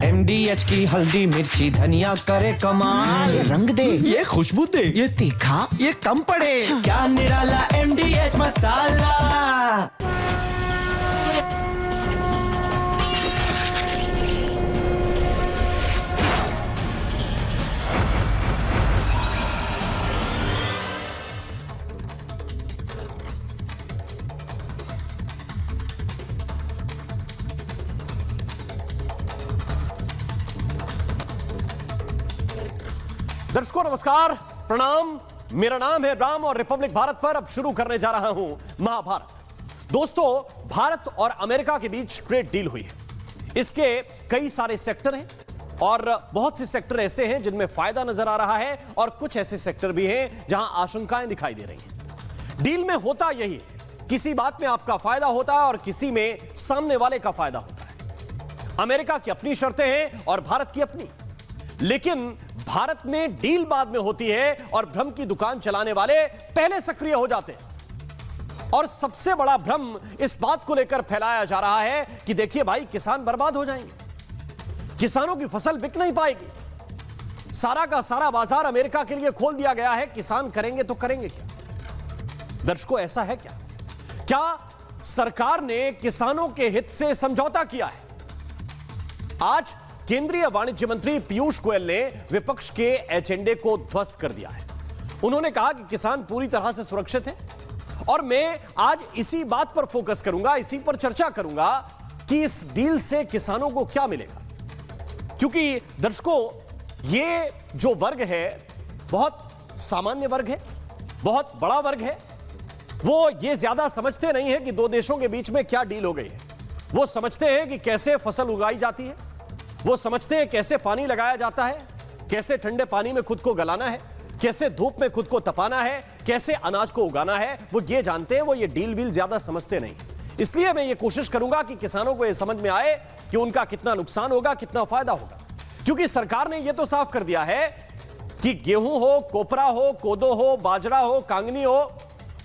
MDH की हल्दी मिर्ची धनिया करे कमाल। ये रंग दे, ये खुशबू दे, ये तीखा, ये कम पड़े। अच्छा। क्या निराला MDH मसाला। दर्शकों नमस्कार, प्रणाम। मेरा नाम है राम और रिपब्लिक भारत पर अब शुरू करने जा रहा हूं महाभारत। दोस्तों, भारत और अमेरिका के बीच ट्रेड डील हुई है। इसके कई सारे सेक्टर हैं और बहुत से सेक्टर ऐसे हैं जिनमें फायदा नजर आ रहा है और कुछ ऐसे सेक्टर भी हैं जहां आशंकाएं दिखाई दे रही हैं। डील में होता यही है, किसी बात में आपका फायदा होता है और किसी में सामने वाले का फायदा होता है। अमेरिका की अपनी शर्तें हैं और भारत की अपनी, लेकिन भारत में डील बाद में होती है और भ्रम की दुकान चलाने वाले पहले सक्रिय हो जाते हैं। और सबसे बड़ा भ्रम इस बात को लेकर फैलाया जा रहा है कि देखिए भाई, किसान बर्बाद हो जाएंगे, किसानों की फसल बिक नहीं पाएगी। सारा का सारा बाजार अमेरिका के लिए खोल दिया गया है, किसान करेंगे तो करेंगे क्या? दर्शकों, ऐसा है क्या? क्या सरकार ने किसानों के हित से समझौता किया है? आज केंद्रीय वाणिज्य मंत्री पीयूष गोयल ने विपक्ष के एजेंडे को ध्वस्त कर दिया है। उन्होंने कहा कि किसान पूरी तरह से सुरक्षित हैं और मैं आज इसी बात पर फोकस करूंगा, इसी पर चर्चा करूंगा कि इस डील से किसानों को क्या मिलेगा। क्योंकि दर्शकों, ये जो वर्ग है बहुत सामान्य वर्ग है, बहुत बड़ा वर्ग है। वो ये ज्यादा समझते नहीं है कि दो देशों के बीच में क्या डील हो गई है। वो समझते हैं कि कैसे फसल उगाई जाती है, वो समझते हैं कैसे पानी लगाया जाता है, कैसे ठंडे पानी में खुद को गलाना है, कैसे धूप में खुद को तपाना है, कैसे अनाज को उगाना है। वो ये जानते हैं, वो ये डील वील ज्यादा समझते नहीं। इसलिए मैं ये कोशिश करूंगा कि किसानों को ये समझ में आए कि उनका कितना नुकसान होगा, कितना फायदा होगा। क्योंकि सरकार ने ये तो साफ कर दिया है कि गेहूं हो, कोपरा हो, कोदो हो, बाजरा हो, कांगनी हो,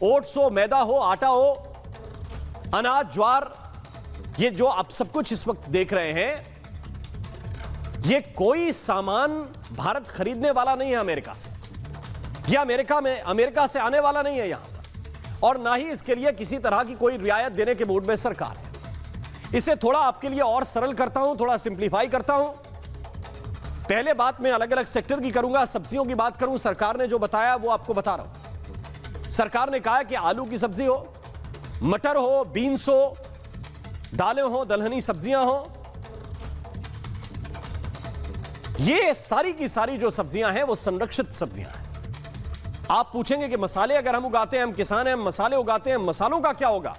ओट्स हो, मैदा हो, आटा हो, अनाज, ज्वार, ये जो आप सब कुछ इस वक्त देख रहे हैं, ये कोई सामान भारत खरीदने वाला नहीं है अमेरिका से। यह अमेरिका से आने वाला नहीं है यहां पर, और ना ही इसके लिए किसी तरह की कोई रियायत देने के मूड में सरकार है। इसे थोड़ा आपके लिए और सरल करता हूं, थोड़ा सिंप्लीफाई करता हूं। पहले बात मैं अलग अलग सेक्टर की करूंगा, सब्जियों की बात करूं। सरकार ने जो बताया वो आपको बता रहा हूं। सरकार ने कहा कि आलू की सब्जी हो, मटर हो, बीन्स हो, दालें हो, दलहनी सब्जियां हो, ये सारी की सारी जो सब्जियां हैं वो संरक्षित सब्जियां हैं। आप पूछेंगे कि मसाले अगर हम उगाते हैं, हम किसान हैं, हम मसाले उगाते हैं, मसालों का क्या होगा?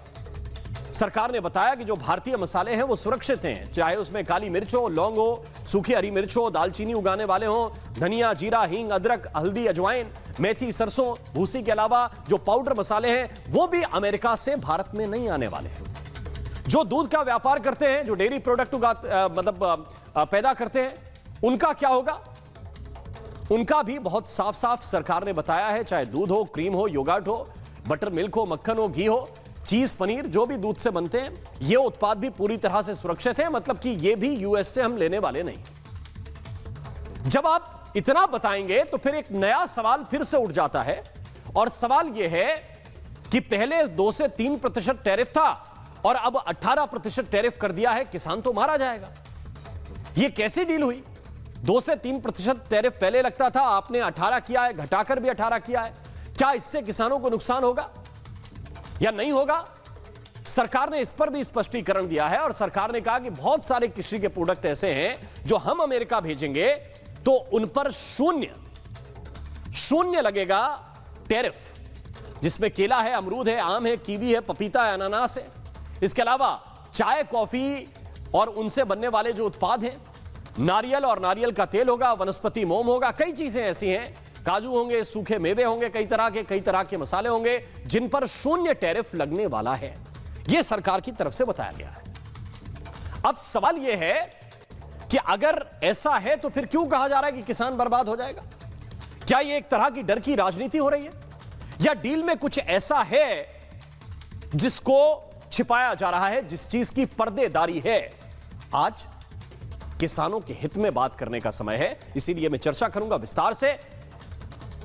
सरकार ने बताया कि जो भारतीय मसाले हैं वो सुरक्षित हैं, चाहे उसमें काली मिर्च हो, लौंग हो, सूखी हरी मिर्च हो, दालचीनी उगाने वाले हो, धनिया, जीरा, हींग, अदरक, हल्दी, अजवाइन, मेथी, सरसों, भूसी के अलावा जो पाउडर मसाले हैं वो भी अमेरिका से भारत में नहीं आने वाले हैं। जो दूध का व्यापार करते हैं, जो डेयरी प्रोडक्ट पैदा करते हैं, उनका क्या होगा? उनका भी बहुत साफ साफ सरकार ने बताया है, चाहे दूध हो, क्रीम हो, योगर्ट हो, बटर मिल्क हो, मक्खन हो, घी हो, चीज, पनीर, जो भी दूध से बनते हैं, ये उत्पाद भी पूरी तरह से सुरक्षित है। मतलब कि ये भी यूएस से हम लेने वाले नहीं। जब आप इतना बताएंगे तो फिर एक नया सवाल फिर से उठ जाता है, और सवाल यह है कि पहले 2 से 3% टैरिफ था और अब 18% टैरिफ कर दिया है, किसान तो मारा जाएगा। यह कैसी डील हुई? 2 से 3% टैरिफ पहले लगता था, आपने 18 किया है, घटाकर भी 18 किया है। क्या इससे किसानों को नुकसान होगा या नहीं होगा? सरकार ने इस पर भी स्पष्टीकरण दिया है और सरकार ने कहा कि बहुत सारे कृषि के प्रोडक्ट ऐसे हैं जो हम अमेरिका भेजेंगे तो उन पर शून्य लगेगा टैरिफ, जिसमें केला है, अमरूद है, आम है, कीवी है, पपीता है, अनानास है। इसके अलावा चाय, कॉफी और उनसे बनने वाले जो उत्पाद हैं, नारियल और नारियल का तेल होगा, वनस्पति मोम होगा, कई चीजें ऐसी हैं, काजू होंगे, सूखे मेवे होंगे, कई तरह के मसाले होंगे जिन पर 0 टैरिफ लगने वाला है। यह सरकार की तरफ से बताया गया है। अब सवाल यह है कि अगर ऐसा है तो फिर क्यों कहा जा रहा है कि किसान बर्बाद हो जाएगा? क्या यह एक तरह की डर की राजनीति हो रही है या डील में कुछ ऐसा है जिसको छिपाया जा रहा है, जिस चीज की पर्देदारी है? आज किसानों के हित में बात करने का समय है, इसीलिए मैं चर्चा करूंगा विस्तार से।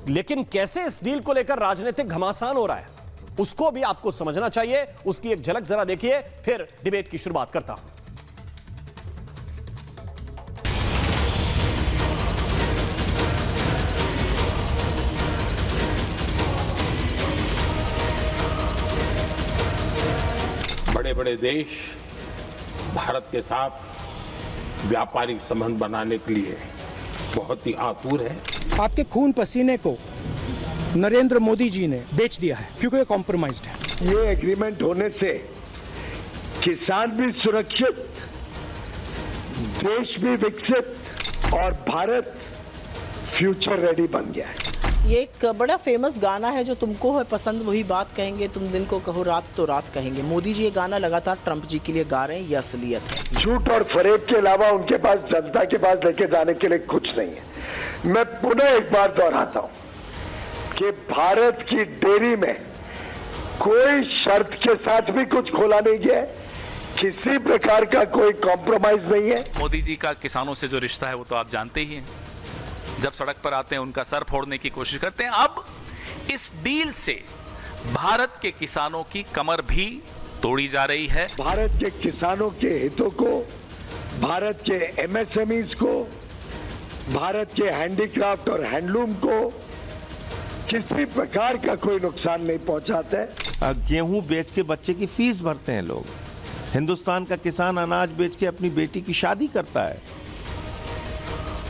लेकिन कैसे इस डील को लेकर राजनीतिक घमासान हो रहा है उसको भी आपको समझना चाहिए। उसकी एक झलक जरा देखिए, फिर डिबेट की शुरुआत करता हूं। बड़े बड़े देश भारत के साथ व्यापारिक संबंध बनाने के लिए बहुत ही आतुर है। आपके खून पसीने को नरेंद्र मोदी जी ने बेच दिया है क्योंकि ये कॉम्प्रोमाइज्ड है। ये एग्रीमेंट होने से किसान भी सुरक्षित, देश भी विकसित और भारत फ्यूचर रेडी बन गया है। ये एक बड़ा फेमस गाना है, जो तुमको है पसंद वही बात कहेंगे, तुम दिन को कहो रात तो रात कहेंगे। मोदी जी ये गाना लगातार ट्रंप जी के लिए गा रहे हैं, ये असलियत है। झूठ और फरेब के अलावा उनके पास जनता के पास लेके जाने के लिए कुछ नहीं है। मैं पुनः एक बार दोहराता हूं कि भारत की डेयरी में कोई शर्त के साथ भी कुछ खोला नहीं गया है, किसी प्रकार का कोई कॉम्प्रोमाइज नहीं है। मोदी जी का किसानों से जो रिश्ता है वो तो आप जानते ही हैं। जब सड़क पर आते हैं उनका सर फोड़ने की कोशिश करते हैं। अब इस डील से भारत के किसानों की कमर भी तोड़ी जा रही है। भारत के किसानों के हितों को, भारत के एमएसएमईज को, भारत के हैंडीक्राफ्ट और हैंडलूम को किसी प्रकार का कोई नुकसान नहीं पहुंचाता है। गेहूं बेच के बच्चे की फीस भरते हैं लोग। हिंदुस्तान का किसान अनाज बेच के अपनी बेटी की शादी करता है।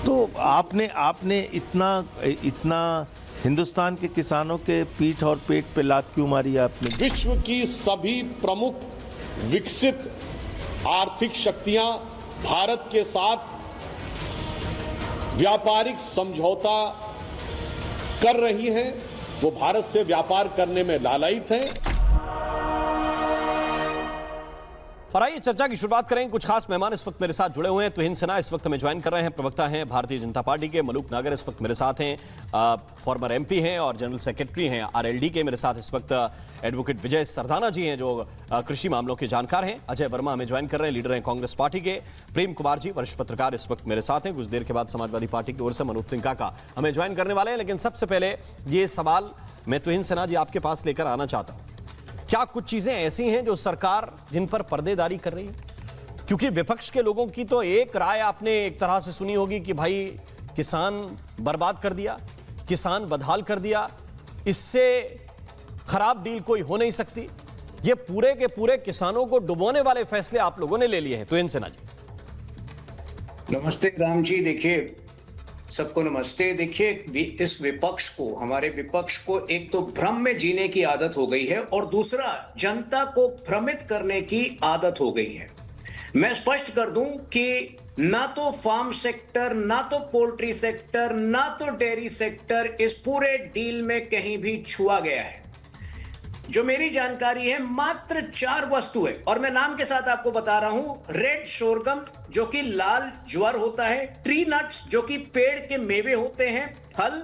तो आपने इतना हिंदुस्तान के किसानों के पीठ और पेट पे लात क्यों मारी आपने? विश्व की सभी प्रमुख विकसित आर्थिक शक्तियां भारत के साथ व्यापारिक समझौता कर रही हैं। वो भारत से व्यापार करने में लालायित हैं। और आइए चर्चा की शुरुआत करें। कुछ खास मेहमान इस वक्त मेरे साथ जुड़े हुए हैं। तुहिन सिन्हा इस वक्त हमें ज्वाइन कर रहे हैं, प्रवक्ता हैं भारतीय जनता पार्टी के। मलूक नागर इस वक्त मेरे साथ हैं, फॉर्मर एमपी हैं और जनरल सेक्रेटरी हैं आरएलडी के। मेरे साथ इस वक्त एडवोकेट विजय सरदाना जी हैं जो कृषि मामलों के जानकार हैं। अजय वर्मा हमें ज्वाइन कर रहे हैं, लीडर हैं कांग्रेस पार्टी के। प्रेम कुमार जी वरिष्ठ पत्रकार इस वक्त मेरे साथ हैं। कुछ देर के बाद समाजवादी पार्टी की ओर से मनोज सिंह काका हमें ज्वाइन करने वाले हैं। लेकिन सबसे पहले ये सवाल मैं तुहिन सिन्हा जी आपके पास लेकर आना चाहता हूँ। क्या कुछ चीजें ऐसी हैं जो सरकार जिन पर पर्देदारी कर रही है? क्योंकि विपक्ष के लोगों की तो एक राय आपने एक तरह से सुनी होगी कि भाई किसान बर्बाद कर दिया, किसान बदहाल कर दिया, इससे खराब डील कोई हो नहीं सकती। ये पूरे के पूरे किसानों को डुबोने वाले फैसले आप लोगों ने ले लिए हैं। तो इन सिन्हा जी। नमस्ते राम जी। देखिए, सबको नमस्ते। देखिए, इस विपक्ष को, हमारे विपक्ष को एक तो भ्रम में जीने की आदत हो गई है और दूसरा जनता को भ्रमित करने की आदत हो गई है। मैं स्पष्ट कर दूं कि ना तो फार्म सेक्टर, ना तो पोल्ट्री सेक्टर, ना तो डेयरी सेक्टर इस पूरे डील में कहीं भी छुआ गया है। जो मेरी जानकारी है मात्र 4 वस्तु है और मैं नाम के साथ आपको बता रहा हूं। रेड शोरगम जो कि लाल ज्वार होता है, ट्री नट्स जो कि पेड़ के मेवे होते हैं, फल,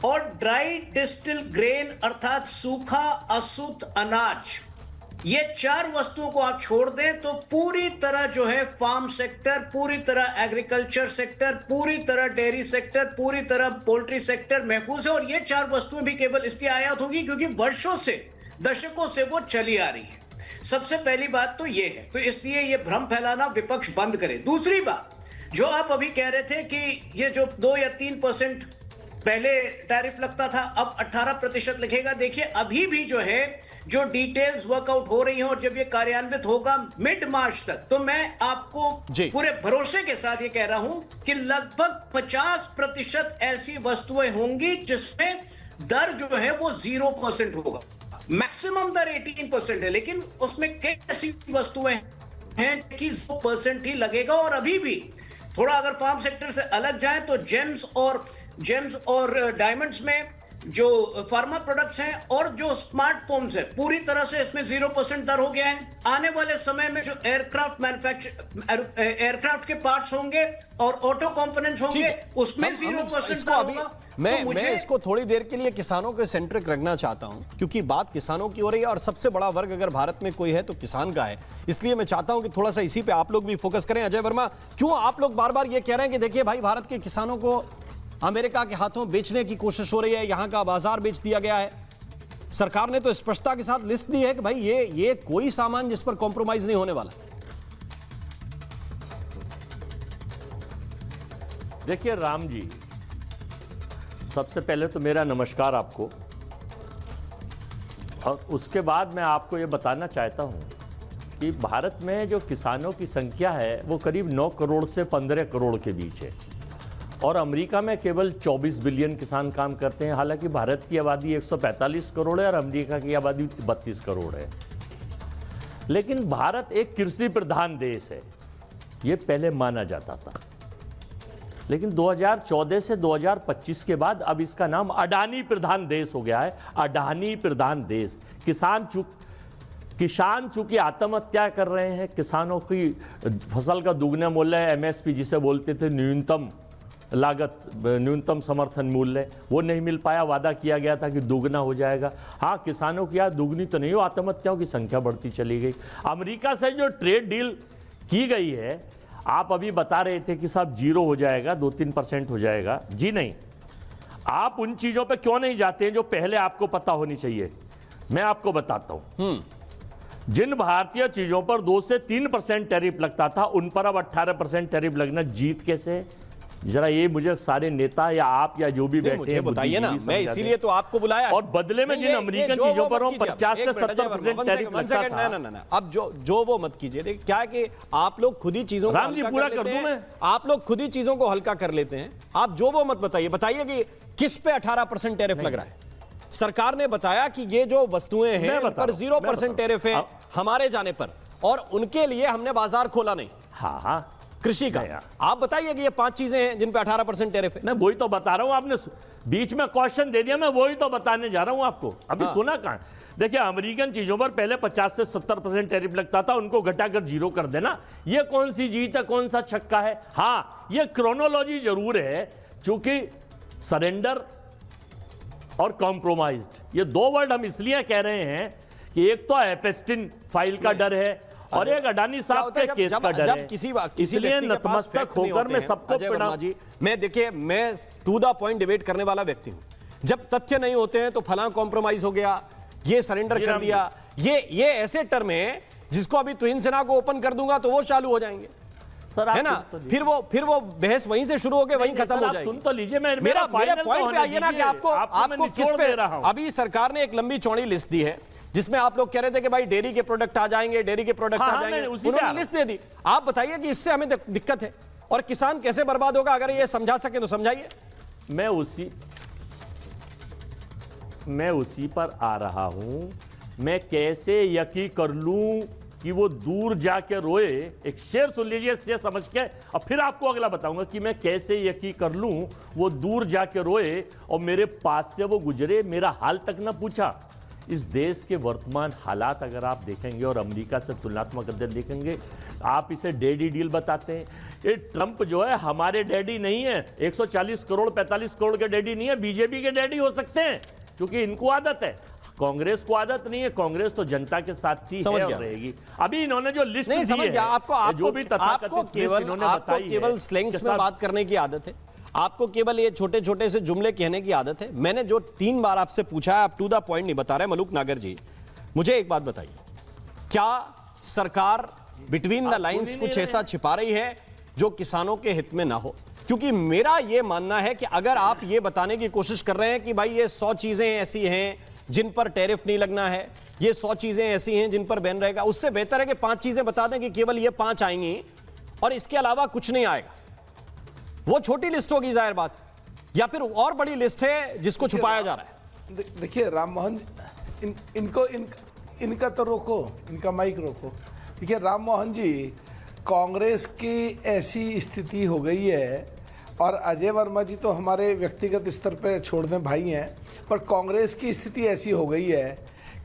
और ड्राई डिस्टिल ग्रेन अर्थात सूखा अशुद्ध अनाज। ये 4 वस्तुओं को आप छोड़ दें तो पूरी तरह जो है फार्म सेक्टर, पूरी तरह एग्रीकल्चर सेक्टर, पूरी तरह डेयरी सेक्टर, पूरी तरह पोल्ट्री सेक्टर महफूज है। और ये 4 वस्तुएं भी केवल इसलिए आयात होगी क्योंकि वर्षों से, दशकों से वो चली आ रही है। सबसे पहली बात तो ये है, तो इसलिए ये भ्रम फैलाना विपक्ष बंद करे। दूसरी बात, जो आप अभी कह रहे थे कि ये जो 2 या 3% पहले टैरिफ लगता था अब 18% लिखेगा। देखिए, अभी भी जो है जो डिटेल्स वर्कआउट हो रही हैं और जब ये कार्यान्वित होगा मिड मार्च तक, तो मैं आपको पूरे भरोसे के साथ ये कह रहा हूं कि लगभग 50% ऐसी वस्तुएं होंगी जिसमें दर जो है वो 0% होगा। मैक्सिमम दर 18% है, लेकिन उसमें कई ऐसी वस्तुएं हैं कि 0% ही लगेगा। और अभी भी थोड़ा अगर फार्म सेक्टर से अलग जाए तो जेम्स और डायमंड्स में जो फार्मा प्रोडक्ट्स हैं और जो स्मार्टफोन्स है, पूरी तरह से इसमें 0% दर हो गया है। आने वाले समय में जो एयरक्राफ्ट के पार्ट्स होंगे और ऑटो कंपोनेंट्स होंगे, उसमें 0% दर होगा। मैं इसको थोड़ी देर के लिए किसानों के सेंट्रिक रखना चाहता हूं, क्योंकि बात किसानों की हो रही है और सबसे बड़ा वर्ग अगर भारत में कोई है तो किसान का है। इसलिए मैं चाहता हूं कि थोड़ा सा इसी पे आप लोग भी फोकस करें। अजय वर्मा, क्यों आप लोग बार बार ये कह रहे हैं कि देखिए भाई, भारत के किसानों को अमेरिका के हाथों बेचने की कोशिश हो रही है, यहां का बाजार बेच दिया गया है। सरकार ने तो स्पष्टता के साथ लिस्ट दी है कि भाई ये कोई सामान जिस पर कॉम्प्रोमाइज नहीं होने वाला। देखिए राम जी, सबसे पहले तो मेरा नमस्कार आपको, और उसके बाद मैं आपको ये बताना चाहता हूं कि भारत में जो किसानों की संख्या है वो करीब 9 करोड़ से 15 करोड़ के बीच है, और अमेरिका में केवल 24 बिलियन किसान काम करते हैं। हालांकि भारत की आबादी 145 करोड़ है और अमेरिका की आबादी 32 करोड़ है। लेकिन भारत एक कृषि प्रधान देश है, ये पहले माना जाता था। लेकिन 2014 से 2025 के बाद अब इसका नाम अडानी प्रधान देश हो गया है। अडानी प्रधान देश। किसान चूंकि आत्महत्या कर रहे हैं, किसानों की फसल का दुगना मूल्य, MSP जिसे बोलते थे, न्यूनतम लागत, न्यूनतम समर्थन मूल्य, वो नहीं मिल पाया। वादा किया गया था कि दुगना हो जाएगा। हाँ, किसानों की आज दुगनी तो नहीं हो, आत्महत्याओं की संख्या बढ़ती चली गई। अमेरिका से जो ट्रेड डील की गई है, आप अभी बता रहे थे कि साहब 0 हो जाएगा, 2-3% हो जाएगा। जी नहीं, आप उन चीजों पे क्यों नहीं जाते हैं जो पहले आपको पता होनी चाहिए। मैं आपको बताता हूं, जिन भारतीय चीजों पर 2 से 3% टैरिफ लगता था, उन पर अब 18% टैरिफ लगना जीत कैसे है? जरा ये मुझे सारे नेता या आप या जो भी बैठे हैं बताइए ना, मैं इसीलिए तो आपको बुलाया। और बदले में जिन अमेरिकन चीजों पर 50 से 70% टैरिफ लगता था। ना, अब जो वो मत कीजिए। देखिए क्या है कि आप लोग खुद ही चीजों को हल्का कर लेते हैं। आप लोग खुद ही चीजों को हल्का कर लेते हैं। आप जो वो मत बताइए कि किस पे 18% टैरिफ लग रहा है। सरकार ने बताया कि ये जो वस्तुएं हैं उन पर 0% टैरिफ है हमारे जाने पर, और उनके लिए हमने बाजार खोला नहीं। हाँ, कृषि का। आप बताइए कि ये 5 चीजें हैं जिन पे 18% टैरिफ है। मैं वही तो बता रहा हूं, आपने बीच में क्वेश्चन दे दिया, मैं वही तो बताने जा रहा हूं आपको। अभी सुना कहां? देखिए, अमेरिकन चीजों पर पहले 50 से 70% टैरिफ लगता था, उनको घटाकर 0 कर देना, ये कौन सी जीत है, कौन सा छक्का है? हाँ, ये क्रोनोलॉजी जरूर है, क्योंकि सरेंडर और कॉम्प्रोमाइज्ड, ये 2 वर्ड हम इसलिए कह रहे हैं कि एक तो एपेस्टिन फाइल का डर है और एक अडानी साहब के केस का डर है। किसी नतमस्तक होकर मैं सबको जी, मैं टू द पॉइंट डिबेट करने वाला व्यक्ति हूं। जब तथ्य नहीं होते हैं तो फलां कॉम्प्रोमाइज हो गया, ये सरेंडर कर दिया, ये ऐसे टर्म है जिसको अभी तुहिन सिन्हा को ओपन कर दूंगा तो वो चालू हो जाएंगे, है ना? फिर वो बहस वहीं से शुरू होकर वहीं खत्म हो जाएगी। सुन तो लीजिए, मेरा पॉइंट पे आइए ना कि आपको किस पे। अभी सरकार ने एक लंबी चौड़ी लिस्ट दी है जिसमें आप लोग कह रहे थे कि भाई डेयरी के प्रोडक्ट आ जाएंगे, डेयरी के प्रोडक्ट आ जाएंगे, उन्होंने लिस्ट दे दी। आप बताइए कि इससे हमें दिक्कत है और किसान कैसे बर्बाद होगा? अगर ये समझा सके तो समझाइए। मैं उसी पर आ रहा हूं। मैं कैसे यकीन कर लूं कि वो दूर जाके रोए? एक शेर सुन लीजिए, शेर समझ के, और फिर आपको अगला बताऊंगा कि मैं कैसे यकीन कर लूं वो दूर जाके रोए और मेरे पास से वो गुजरे, मेरा हाल तक ना पूछा। इस देश के वर्तमान हालात अगर आप देखेंगे और अमेरिका से तुलनात्मक अध्ययन देखेंगे, आप इसे डैडी डील बताते हैं। ये ट्रंप जो है हमारे डैडी नहीं है, 140 करोड़ 45 करोड़ के डैडी नहीं है, बीजेपी के डैडी हो सकते हैं, क्योंकि इनको आदत है। कांग्रेस को आदत नहीं है, कांग्रेस तो जनता के साथ ही है और रहेगी। अभी इन्होंने जो लिस्ट दी है, आपको केवल स्लैंग्स में बात करने की आदत है, आपको केवल ये छोटे छोटे से जुमले कहने की आदत है। मैंने जो 3 बार आपसे पूछा है, आप टू द पॉइंट नहीं बता रहे। मलूक नागर जी, मुझे एक बात बताइए, क्या सरकार बिटवीन द लाइंस कुछ ऐसा छिपा रही है जो किसानों के हित में ना हो? क्योंकि मेरा यह मानना है कि अगर आप ये बताने की कोशिश कर रहे हैं कि भाई ये 100 चीजें ऐसी हैं जिन पर टैरिफ नहीं लगना है, ये 100 चीजें ऐसी हैं जिन पर बैन रहेगा, उससे बेहतर है कि 5 चीजें बता दें कि केवल ये 5 आएंगी और इसके अलावा कुछ नहीं आएगा। वो छोटी लिस्ट होगी जाहिर बात, या फिर और बड़ी लिस्ट है जिसको छुपाया जा रहा है। देखिए राम मोहन, इनका तो रोको, इनका माइक रोको। देखिए राम मोहन जी, कांग्रेस की ऐसी स्थिति हो गई है, और अजय वर्मा जी तो हमारे व्यक्तिगत स्तर पर छोड़ दें भाई हैं, पर कांग्रेस की स्थिति ऐसी हो गई है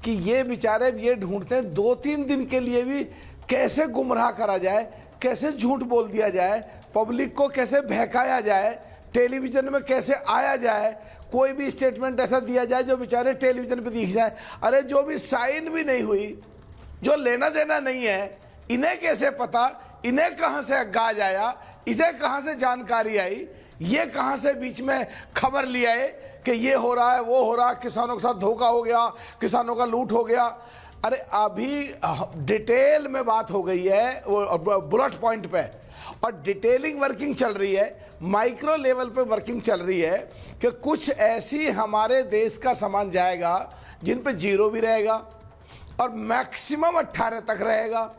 कि ये बेचारे ये ढूंढते हैं 2-3 दिन के लिए भी कैसे गुमराह करा जाए, कैसे झूठ बोल दिया जाए, पब्लिक को कैसे बहकाया जाए, टेलीविजन में कैसे आया जाए, कोई भी स्टेटमेंट ऐसा दिया जाए जो बेचारे टेलीविजन पे दिख जाए। अरे जो भी साइन भी नहीं हुई, जो लेना देना नहीं है, इन्हें कैसे पता, इन्हें कहां से गाज आया, इसे कहां से जानकारी आई, ये कहां से बीच में खबर लिया है कि ये हो रहा है, वो हो रहा है, किसानों के साथ धोखा हो गया, किसानों का लूट हो गया। अरे अभी डिटेल में बात हो गई है वो बुलेट पॉइंट पे, और डिटेलिंग वर्किंग चल रही है, माइक्रो लेवल पे वर्किंग चल रही है कि कुछ ऐसी हमारे देश का सामान जाएगा जिन पे 0 भी रहेगा और मैक्सिमम 18 तक रहेगा।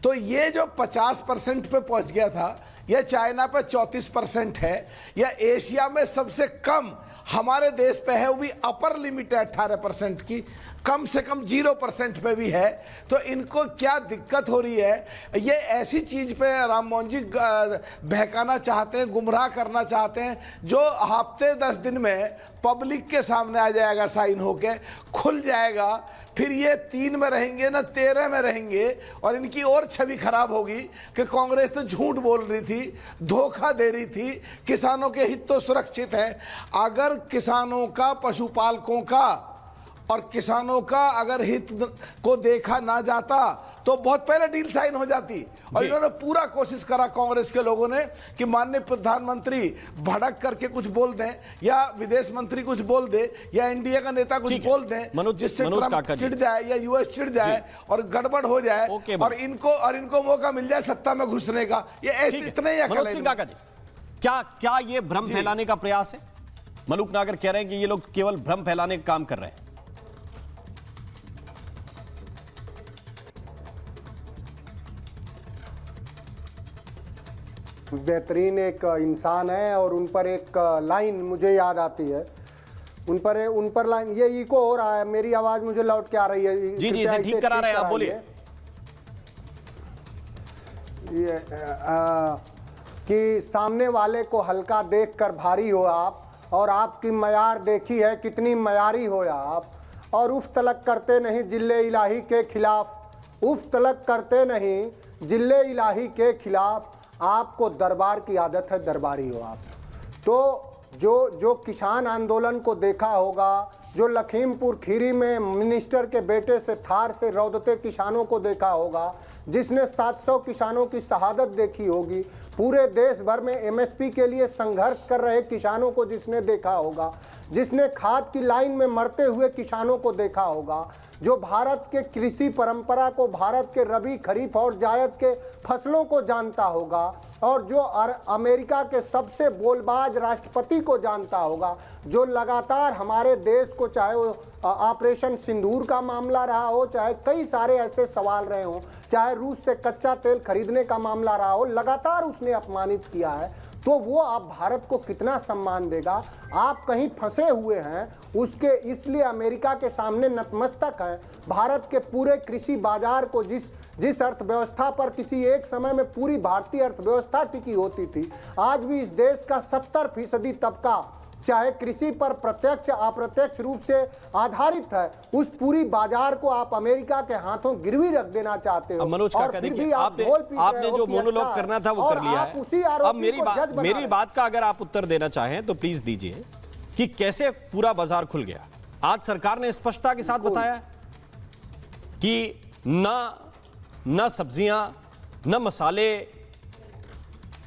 तो ये जो 50% पे पहुंच गया था, या चाइना पे 34% है, या एशिया में सबसे कम हमारे देश पे है, वो भी अपर लिमिट है 18% की, कम से कम 0% पे भी है। तो इनको क्या दिक्कत हो रही है? ये ऐसी चीज पे राम मोहन जी बहकाना चाहते हैं, गुमराह करना चाहते हैं, जो हफ्ते 10 दिन में पब्लिक के सामने आ जाएगा, साइन होके खुल जाएगा। फिर ये 3 में रहेंगे ना 13 में रहेंगे, और इनकी और छवि खराब होगी कि कांग्रेस तो झूठ बोल रही थी, धोखा दे रही थी, किसानों के हित तो सुरक्षित है। अगर किसानों का, पशुपालकों का और किसानों का अगर हित को देखा ना जाता तो बहुत पहले डील साइन हो जाती। और इन्होंने पूरा कोशिश करा कांग्रेस के लोगों ने कि माननीय प्रधानमंत्री भड़क करके कुछ बोल दें, या विदेश मंत्री कुछ बोल दे, या एनडीए का नेता कुछ बोल दें, जिससे ट्रंप चिढ़ जाए या यूएस चिढ़ जाए और गड़बड़ हो जाए, और इनको मौका मिल जाए सत्ता में घुसने का। ये ऐसे इतने ही अकल है। काका जी, क्या ये भ्रम फैलाने का प्रयास है? मलूक नागर कह रहे हैं कि ये लोग केवल भ्रम फैलाने का काम कर रहे हैं। बेहतरीन एक इंसान है, और उन पर एक लाइन मुझे याद आती है, उन पर लाइन, ये इको हो रहा है, मेरी आवाज मुझे लौट के आ रही है। जी जी, इसे ठीक करा रहे हैं आप, बोलिए। ये कि सामने वाले को हल्का देखकर भारी हो आप, और आपकी मयार देखी है कितनी मयारी हो आप, और उफ तलक करते नहीं जिल्ले इलाही के खिलाफ, उफ तलक करते नहीं जिल्ले इलाही के खिलाफ, आपको दरबार की आदत है, दरबारी हो आप। तो जो किसान आंदोलन को देखा होगा, जो लखीमपुर खीरी में मिनिस्टर के बेटे से थार से रौदते किसानों को देखा होगा, जिसने 700 किसानों की शहादत देखी होगी, पूरे देश भर में एमएसपी के लिए संघर्ष कर रहे किसानों को जिसने देखा होगा, जिसने खाद की लाइन में मरते हुए किसानों को देखा होगा, जो भारत के कृषि परंपरा को, भारत के रबी, खरीफ और जायद के फसलों को जानता होगा, और जो अमेरिका के सबसे बोलबाज राष्ट्रपति को जानता होगा, जो लगातार हमारे देश को, चाहे वो ऑपरेशन सिंदूर का मामला रहा हो, चाहे कई सारे ऐसे सवाल रहे हों, चाहे रूस से कच्चा तेल खरीदने का मामला रहा हो, लगातार उसने अपमानित किया है। तो वो आप भारत को कितना सम्मान देगा? आप कहीं फंसे हुए हैं उसके, इसलिए अमेरिका के सामने नतमस्तक हैं। भारत के पूरे कृषि बाजार को, जिस अर्थव्यवस्था पर किसी एक समय में पूरी भारतीय अर्थव्यवस्था टिकी होती थी, आज भी इस देश का 70% तबका चाहे कृषि पर प्रत्यक्ष अप्रत्यक्ष रूप से आधारित है, उस पूरी बाजार को आप अमेरिका के हाथों गिरवी रख देना चाहते हो। मनोज काका, देखिए आपने जो मोनोलॉग करना था वो कर लिया है। अब मेरी बात का अगर आप उत्तर देना चाहें तो प्लीज दीजिए कि कैसे पूरा बाजार खुल गया। आज सरकार ने स्पष्टता के साथ बताया कि न सब्जियां, न मसाले,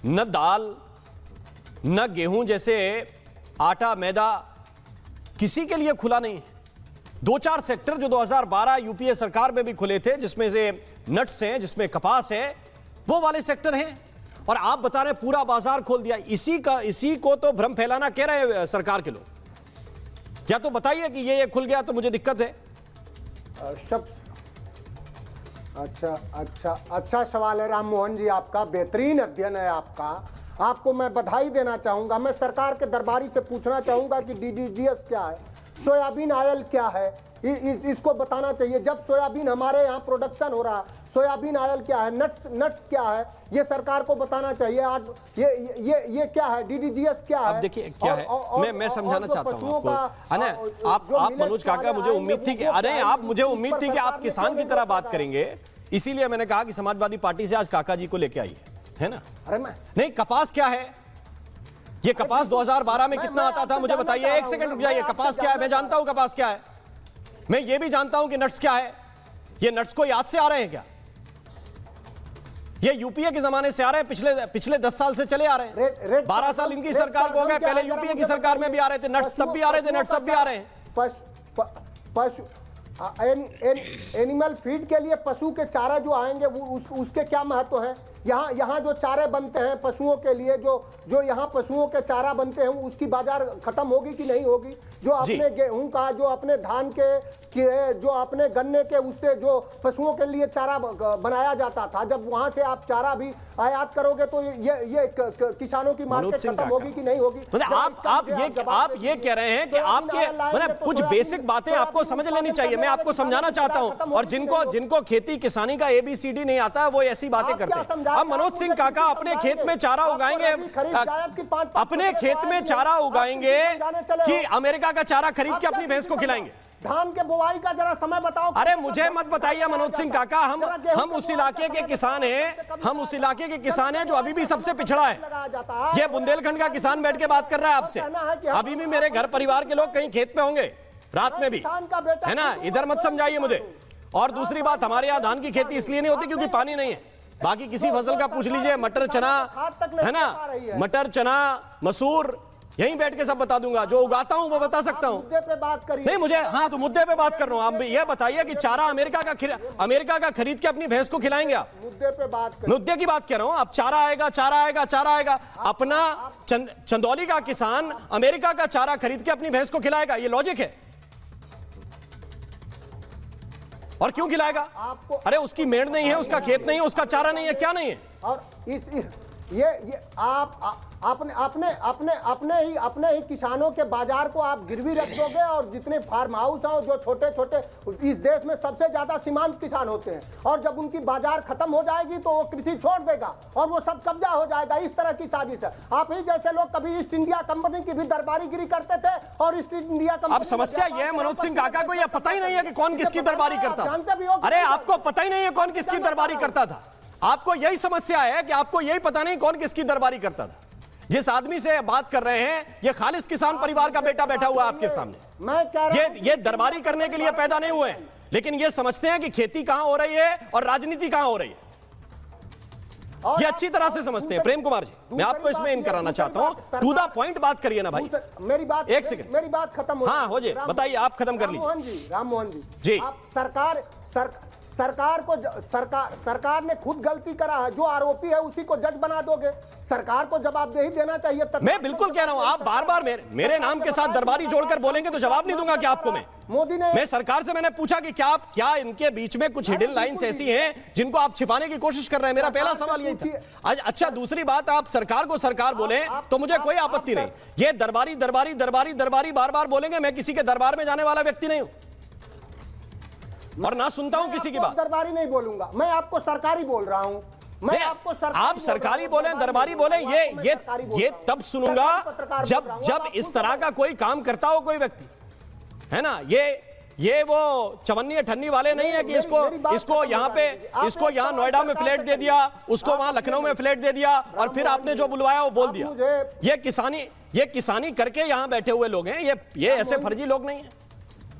न दाल, न गेहूं जैसे आटा, मैदा किसी के लिए खुला नहीं है। 2-4 सेक्टर जो 2012 यूपीए सरकार में भी खुले थे, जिसमें से नट्स हैं, जिसमें कपास है, वो वाले सेक्टर हैं, और आप बता रहे पूरा बाजार खोल दिया। इसी को तो भ्रम फैलाना कह रहे हैं सरकार के लोग। क्या तो बताइए कि ये खुल गया तो मुझे दिक्कत है। अच्छा सवाल है राम मोहन जी, आपका बेहतरीन अध्ययन है आपका, आपको मैं बधाई देना चाहूंगा। मैं सरकार के दरबारी से पूछना चाहूंगा कि डीडीजीएस क्या है। सोयाबीन ऑयल क्या है, इसको बताना चाहिए। जब सोयाबीन हमारे यहाँ प्रोडक्शन हो रहा है, सोयाबीन ऑयल क्या है, नट्स क्या है, ये सरकार को बताना चाहिए। आज ये क्या है, DDGS क्या है। अब देखिए क्या है, मैं समझाना चाहता हूँ आपको। आप मनोज काका, मुझे उम्मीद थी कि आप मुझे उम्मीद थी कि आप किसान की तरह बात करेंगे, इसीलिए मैंने कहा कि समाजवादी पार्टी से आज काका जी को लेके आई है ना। अरे नहीं, कपास क्या है, ये कपास 2012 में कितना आता था मुझे बताइए। एक सेकंड रुक जाइए। कपास क्या है, मैं जानता हूं कपास क्या है। मैं ये भी जानता हूं कि नट्स क्या है। ये नट्स को याद से आ रहे हैं क्या? ये यूपीए के जमाने से आ रहे हैं, पिछले 10 साल से चले आ रहे हैं। 12 साल इनकी सरकार को हो गए, पहले यूपीए की सरकार में भी आ रहे थे नट्स, तब भी आ रहे थे नट्स, अब भी आ रहे हैं। पशु एनिमल फीड के लिए पशु के चारा जो आएंगे उसके क्या महत्व है। यहाँ जो चारे बनते हैं पशुओं के लिए, जो यहाँ पशुओं के चारा बनते हैं, उसकी बाजार खत्म होगी कि नहीं होगी। जो अपने गेहूं का, जो अपने धान के जो अपने गन्ने के, उससे जो पशुओं के लिए चारा बनाया जाता था, जब वहां से आप चारा भी आयात करोगे तो ये किसानों की मार्केट खत्म होगी कि नहीं होगी। आप ये कह रहे हैं कि आपके कुछ बेसिक बातें आपको समझ लेनी चाहिए। मैं आपको समझाना चाहता हूं, और जिनको खेती किसानी का ABCD नहीं आता वो ऐसी बातें करते हैं। अब मनोज सिंह काका अपने खेत में चारा उगाएंगे, अपने खेत में चारा उगाएंगे कि अमेरिका का चारा खरीद के अपनी भैंस को खिलाएंगे। धान के बुआई का जरा समय बताओ। अरे मुझे मत बताइए मनोज सिंह काका, हम उस इलाके के किसान हैं, हम उस इलाके के किसान हैं जो अभी भी सबसे पिछड़ा है। ये बुंदेलखंड का किसान बैठ के बात कर रहा है आपसे। अभी भी मेरे घर परिवार के लोग कहीं खेत में होंगे रात में भी, है ना। इधर मत समझाइए मुझे। और दूसरी बात, हमारे यहाँ धान की खेती इसलिए नहीं होती क्योंकि पानी नहीं है। बाकी किसी फसल का पूछ लीजिए, मटर चना, है ना, मटर चना मसूर, यहीं बैठ के सब बता दूंगा। जो उगाता हूं वो बता सकता हूं। मुद्दे पे बात करिए। नहीं मुझे, हाँ तो मुद्दे पे बात कर रहा हूं। आप ये बताइए कि चारा अमेरिका का खरीद के अपनी भैंस को खिलाएंगे आप? मुद्दे पे बात करिए। मुद्दे की बात कर रहा हूं। आप चारा आएगा। अपना चंदौली का किसान अमेरिका का चारा खरीद के अपनी भैंस को खिलाएगा, ये लॉजिक है? और क्यों खिलाएगा? अरे उसकी मेड़ नहीं है, उसका खेत नहीं है, उसका चारा नहीं है, क्या नहीं है? और ये आप अपने ही किसानों के बाजार को आप गिरवी रख दोगे। और जितने फार्म हाउस हैं, जो छोटे इस देश में सबसे ज्यादा सीमांत किसान होते हैं, और जब उनकी बाजार खत्म हो जाएगी तो वो कृषि छोड़ देगा और वो सब कब्जा हो जाएगा। इस तरह की साजिश है। आप ही जैसे लोग कभी ईस्ट इंडिया कंपनी की भी दरबारीगिरी करते थे, और ईस्ट इंडिया कंपनी। अब समस्या यह है मनोज सिंह काका को यह पता ही नहीं है कि कौन किसकी दरबारी करता था। अरे आपको पता ही नहीं है कौन किसकी दरबारी करता था। आपको यही समस्या है कि आपको यही पता नहीं कौन किसकी दरबारी करता था। जिस आदमी से बात कर रहे हैं, ये खालिस किसान परिवार का बेटा बैठा हुआ है आपके सामने। मैं कह रहा हूं, ये दरबारी करने के लिए पैदा नहीं हुए हैं, लेकिन ये समझते हैं कि खेती कहां हो रही है और राजनीति कहां हो रही है। ये अच्छी तरह से समझते हैं। प्रेम कुमार जी, मैं आपको इसमें इन कराना चाहता हूं। टू द पॉइंट बात करिए ना भाई। मेरी बात, एक सेकंड, मेरी बात खत्म हो। हाँ हो जाए, बताइए, आप खत्म कर लीजिए। राम मोहन जी, आप सरकार ने खुद गलती करा है। जो आरोपी है उसी को जज बना दोगे। सरकार को जवाबदेही देना चाहिए। मैं बिल्कुल कह रहा हूं, आप बार बार मेरे नाम के साथ दरबारी जोड़कर बोलेंगे तो जवाब नहीं दूंगा क्या आपको? मैं सरकार से मैंने पूछा कि क्या इनके बीच में कुछ हिडन लाइंस ऐसी हैं जिनको आप छिपाने की कोशिश कर रहे हैं? मेरा पहला सवाल यही था। अच्छा, दूसरी बात, आप सरकार को सरकार बोले तो मुझे कोई आपत्ति नहीं। ये दरबारी बार बार बोलेंगे। मैं किसी के दरबार में जाने वाला व्यक्ति नहीं हूं और ना सुनता हूं किसी की बात। दरबारी नहीं बोलूंगा, मैं आपको सरकारी बोल रहा हूं। मैं आपको आप सरकारी बोले, दरबारी बोले, ये तब सुनूंगा जब इस तरह का कोई काम करता हो कोई व्यक्ति, है ना। ये वो चवन्नी अठन्नी वाले नहीं है कि इसको यहाँ नोएडा में फ्लैट दे दिया, उसको वहां लखनऊ में फ्लैट दे दिया और फिर आपने जो बुलवाया वो बोल दिया। ये किसानी करके यहां बैठे हुए लोग हैं। ये ऐसे फर्जी लोग नहीं है।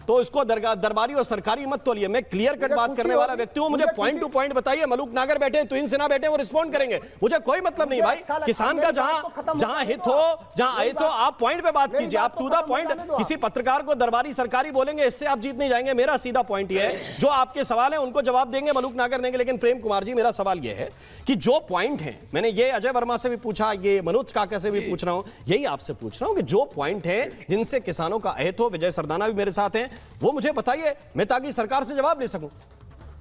तो इसको दरबारी और सरकारी मत तोलिए। मैं क्लियर कट बात करने वाला व्यक्ति हूं। मुझे पॉइंट टू पॉइंट बताइए। मलूक नागर बैठे, तुहिन सिन्हा बैठे, वो रिस्पॉन्ड करेंगे। मुझे कोई मतलब नहीं भाई। किसान का जहां हित हो, जहां आए तो आप पॉइंट पे बात कीजिए। आप टू द पॉइंट। किसी पत्रकार को दरबारी सरकारी बोलेंगे, इससे आप जीत नहीं जाएंगे। मेरा सीधा पॉइंट ये है, जो आपके सवाल है उनको जवाब देंगे मलूक नागर देंगे। लेकिन प्रेम कुमार जी, मेरा सवाल यह है कि जो पॉइंट है, मैंने ये अजय वर्मा से भी पूछा, ये मनोज काका से भी पूछ रहा हूं, यही आपसे पूछ रहा हूं कि जो पॉइंट है जिनसे किसानों का अहित हो, विजय सरदाना भी मेरे साथ हैं, वो मुझे बताइए, मैं ताकि सरकार से जवाब ले सकूं।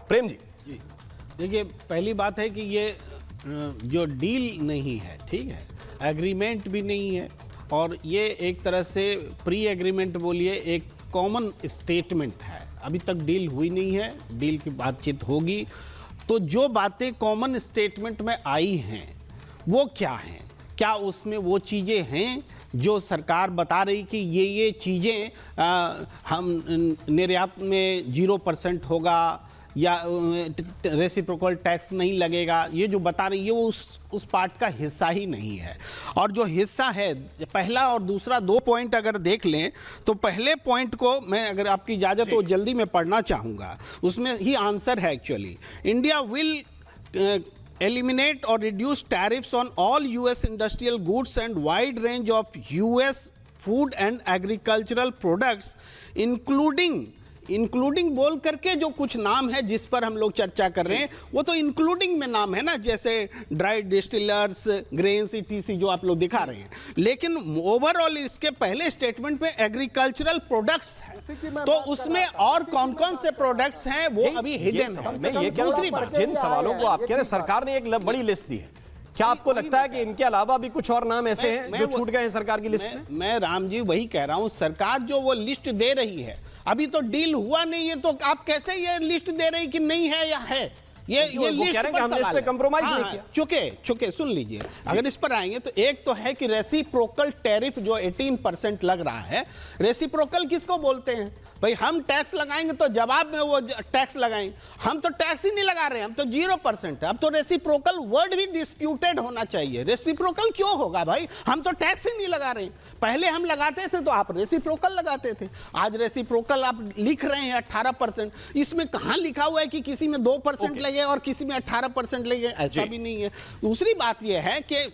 प्रेम जी, देखिए, पहली बात है कि ये जो डील नहीं है, ठीक है, एग्रीमेंट भी नहीं है, और ये एक तरह से प्री एग्रीमेंट बोलिए, एक कॉमन स्टेटमेंट है, अभी तक डील हुई नहीं है, डील की बातचीत होगी, तो जो बातें कॉमन स्टेटमेंट में आई हैं वो क्या हैं? क्या उसमें वो चीज़ें हैं जो सरकार बता रही कि ये चीज़ें हम निर्यात में 0% होगा या रेसिप्रोकल टैक्स नहीं लगेगा, ये जो बता रही है वो उस पार्ट का हिस्सा ही नहीं है। और जो हिस्सा है, पहला और दूसरा 2 पॉइंट अगर देख लें तो पहले पॉइंट को मैं अगर आपकी इजाज़त हो जल्दी में पढ़ना चाहूँगा, उसमें ही आंसर है actually. India will eliminate or reduce tariffs on all US industrial goods and wide range of US food and agricultural products including बोल करके जो कुछ नाम है जिस पर हम लोग चर्चा कर रहे हैं वो तो इंक्लूडिंग में नाम है ना, जैसे ड्राई डिस्टिलर्स, ग्रेन्स, ईटीसी जो आप लोग दिखा रहे हैं। लेकिन ओवरऑल इसके पहले स्टेटमेंट में एग्रीकल्चरल प्रोडक्ट्स है, तो उसमें और कौन कौन से प्रोडक्ट्स हैं वो अभी हिडन है। मैं ये कह रहा हूं, जिन सवालों को आप कह रहे हैं, सरकार ने एक बड़ी लिस्ट दी है, क्या आपको लगता है कि इनके अलावा भी कुछ और नाम ऐसे हैं जो छूट गए हैं सरकार की लिस्ट में? मैं राम जी वही कह रहा हूं, सरकार जो वो लिस्ट दे रही है, अभी तो डील हुआ नहीं है, तो आप कैसे ये लिस्ट दे रही कि नहीं है या है? ये लिस्ट पर सवाल है। कंप्रोमाइज नहीं किया। चुके सुन लीजिए, अगर इस पर आएंगे तो एक तो है कि रेसिप्रोकल टैरिफ जो 18% लग रहा है, रेसिप्रोकल किसको बोलते हैं भाई? हम टैक्स लगाएंगे तो जवाब में वो टैक्स लगाएंगे, हम तो टैक्स ही नहीं लगा रहे हैं, हम तो 0% है। अब तो रेसिप्रोकल वर्ड भी डिस्प्यूटेड होना चाहिए। रेसिप्रोकल क्यों होगा भाई? हम तो टैक्स ही नहीं लगा रहे हैं। पहले हम लगाते थे तो आप रेसिप्रोकल लगाते थे, आज रेसिप्रोकल आप लिख रहे हैं 18%। इसमें कहां लिखा हुआ है कि किसी में 2% लगे और किसी में 18% लगे? ऐसा भी नहीं है। दूसरी बात यह है कि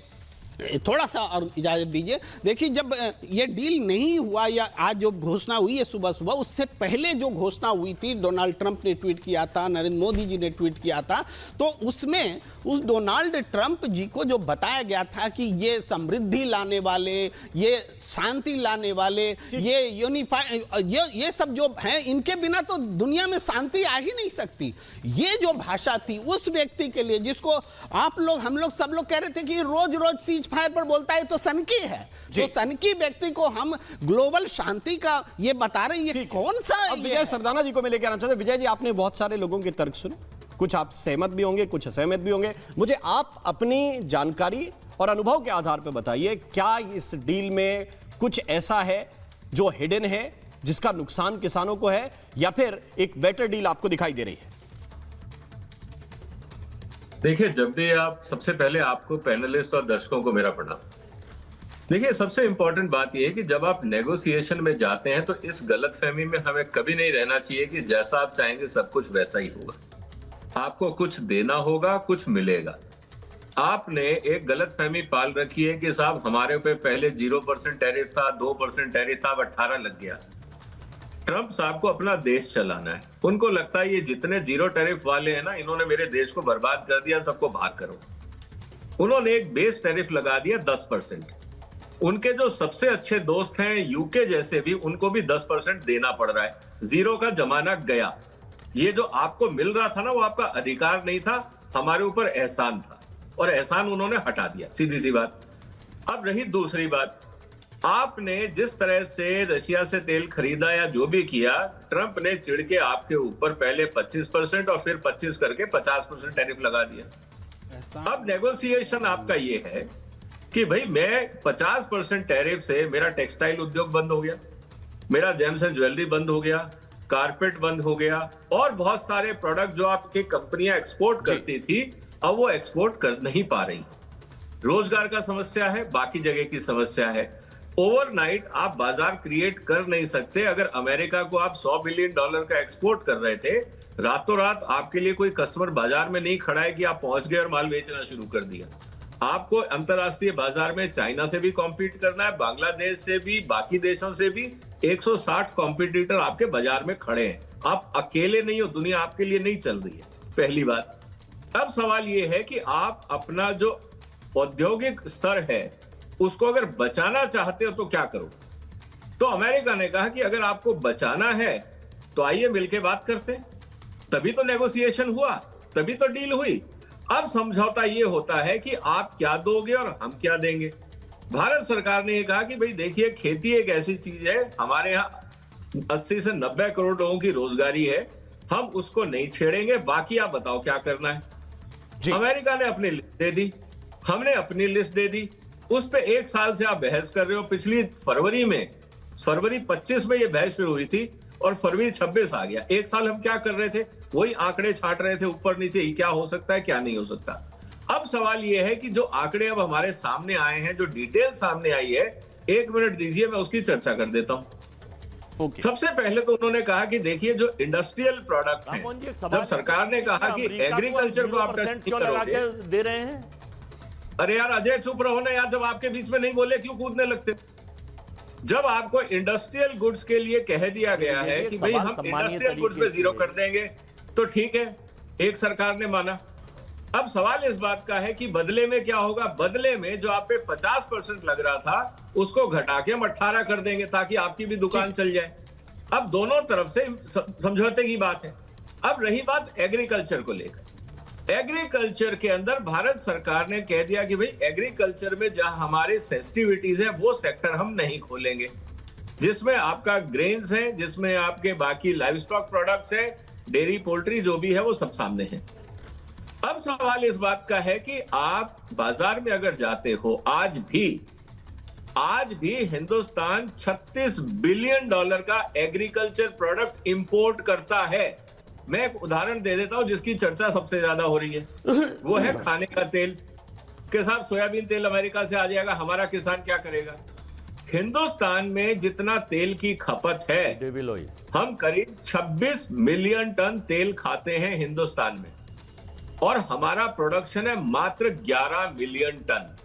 थोड़ा सा और इजाजत दीजिए, देखिए जब ये डील नहीं हुआ या आज जो घोषणा हुई है सुबह सुबह, उससे पहले जो घोषणा हुई थी, डोनाल्ड ट्रंप ने ट्वीट किया था, नरेंद्र मोदी जी ने ट्वीट किया था, तो उसमें उस डोनाल्ड ट्रंप जी को जो बताया गया था कि ये समृद्धि लाने वाले, ये शांति लाने वाले, ये यूनिफाई, ये सब जो हैं, इनके बिना तो दुनिया में शांति आ ही नहीं सकती। ये जो भाषा थी उस व्यक्ति के लिए जिसको आप लोग, हम लोग, सब लोग कह रहे थे कि रोज रोज सीज फायर पर बोलता है तो सनकी है, तो सनकी व्यक्ति को हम ग्लोबल शांति का ये बता रही है, कौन सा? अब विजय सरदाना जी को मैं लेकर आना चाहता हूं। विजय जी, आपने बहुत सारे लोगों के तर्क सुने, कुछ आप सहमत भी होंगे, कुछ असहमत भी होंगे। मुझे आप अपनी जानकारी और अनुभव के आधार पर बताइए, क्या इस डील में कुछ ऐसा है जो हिडन है, जिसका नुकसान किसानों को है, या फिर एक बेटर डील आपको दिखाई दे रही है? देखिए, जब भी आप, सबसे पहले आपको, पैनलिस्ट और दर्शकों को मेरा प्रणाम। देखिए, सबसे इंपॉर्टेंट बात यह है कि जब आप नेगोशिएशन में जाते हैं तो इस गलतफहमी में हमें कभी नहीं रहना चाहिए कि जैसा आप चाहेंगे सब कुछ वैसा ही होगा। आपको कुछ देना होगा, कुछ मिलेगा। आपने एक गलतफहमी पाल रखी है कि साहब हमारे ऊपर पहले 0% टैरिफ था, 2% टैरिफ था, अब 18 लग गया। ट्रंप साहब को अपना देश चलाना है, उनको लगता है ये जितने 0 टैरिफ वाले हैं ना, इन्होंने मेरे देश को बर्बाद कर दिया, सबको बाहर करो। उन्होंने एक बेस टैरिफ लगा दिया 10%। उनके जो सबसे अच्छे दोस्त हैं यूके जैसे भी, उनको भी 10% देना पड़ रहा है। 0 का जमाना गया। ये जो आपको मिल रहा था ना, वो आपका अधिकार नहीं था, हमारे ऊपर एहसान था, और एहसान उन्होंने हटा दिया, सीधी सी बात। अब रही दूसरी बात, आपने जिस तरह से रशिया से तेल खरीदा या जो भी किया, ट्रंप ने चिढ़ के आपके ऊपर पहले 25% और फिर 25 करके 50% टैरिफ लगा दिया। अब नेगोशिएशन आपका ये है कि भाई मैं 50% टैरिफ से मेरा टेक्सटाइल उद्योग बंद हो गया, मेरा जेम्स एंड ज्वेलरी बंद हो गया, कारपेट बंद हो गया, और बहुत सारे प्रोडक्ट जो आपकी कंपनियां एक्सपोर्ट करती थी अब वो एक्सपोर्ट कर नहीं पा रही। रोजगार का समस्या है, बाकी जगह की समस्या है। ओवरनाइट आप बाजार क्रिएट कर नहीं सकते। अगर अमेरिका को आप $100 बिलियन का एक्सपोर्ट कर रहे थे, रातों रात आपके लिए कोई कस्टमर बाजार में नहीं खड़ा है कि आप पहुंच गए और माल बेचना शुरू कर दिया। आपको अंतरराष्ट्रीय बाजार में चाइना से भी कॉम्पीट करना है, बांग्लादेश से भी, बाकी देशों से भी। 160 कॉम्पिटिटर आपके बाजार में खड़े हैं, आप अकेले नहीं हो, दुनिया आपके लिए नहीं चल रही है, पहली बात। अब सवाल यह है कि आप अपना जो औद्योगिक स्तर है उसको अगर बचाना चाहते हो तो क्या करो? तो अमेरिका ने कहा कि अगर आपको बचाना है तो आइए मिलके बात करते हैं। तभी तो नेगोशिएशन हुआ, तभी तो डील हुई। अब समझौता ये होता है कि आप क्या दोगे और हम क्या देंगे। भारत सरकार ने ये कहा कि भाई देखिए, खेती एक ऐसी चीज है, हमारे यहाँ 80 से 90 करोड़ लोगों की रोजगारी है, हम उसको नहीं छेड़ेंगे, बाकी आप बताओ क्या करना है। अमेरिका ने अपनी लिस्ट दे दी, हमने अपनी लिस्ट दे दी, उस पे 1 साल से आप बहस कर रहे हो। पिछली फरवरी 25 में ये बहस शुरू हुई थी और फरवरी 26 आ गया। 1 साल हम क्या कर रहे थे? वही आंकड़े छाट रहे थे ऊपर नीचे, क्या हो सकता है क्या नहीं हो सकता। अब सवाल यह है कि जो आंकड़े अब हमारे सामने आए हैं, जो डिटेल सामने आई है, 1 मिनट दीजिए मैं उसकी चर्चा कर देता हूं। सबसे पहले तो उन्होंने कहा कि देखिए जो इंडस्ट्रियल प्रोडक्ट है, जब सरकार ने कहा कि एग्रीकल्चर को आप टच करोगे, दे रहे हैं। अरे यार अजय चुप रहो ना यार, जब आपके बीच में नहीं बोले क्यों कूदने लगते? जब आपको इंडस्ट्रियल गुड्स के लिए कह दिया गया है कि भाई हम इंडस्ट्रियल गुड्स पे जीरो कर देंगे, तो ठीक है, एक सरकार ने माना। अब सवाल इस बात का है कि बदले में क्या होगा? बदले में जो आप पे 50% लग रहा था उसको घटा के हम 18 कर देंगे ताकि आपकी भी दुकान चल जाए। अब दोनों तरफ से समझौते की बात है। अब रही बात एग्रीकल्चर को लेकर, एग्रीकल्चर के अंदर भारत सरकार ने कह दिया कि भाई एग्रीकल्चर में जहां हमारे सेंसिटिविटीज है वो सेक्टर हम नहीं खोलेंगे, जिसमें आपका ग्रेन्स है, जिसमें आपके बाकी लाइव स्टॉक प्रोडक्ट्स है, डेयरी पोल्ट्री जो भी है वो सब सामने है। अब सवाल इस बात का है कि आप बाजार में अगर जाते हो, आज भी हिंदुस्तान $36 बिलियन का एग्रीकल्चर प्रोडक्ट इंपोर्ट करता है। मैं एक उदाहरण दे देता हूं जिसकी चर्चा सबसे ज्यादा हो रही है, वो है खाने का तेल। के साथ सोयाबीन तेल अमेरिका से आ जाएगा, हमारा किसान क्या करेगा? हिंदुस्तान में जितना तेल की खपत है, हम करीब 26 मिलियन टन तेल खाते हैं हिंदुस्तान में, और हमारा प्रोडक्शन है मात्र 11 मिलियन टन।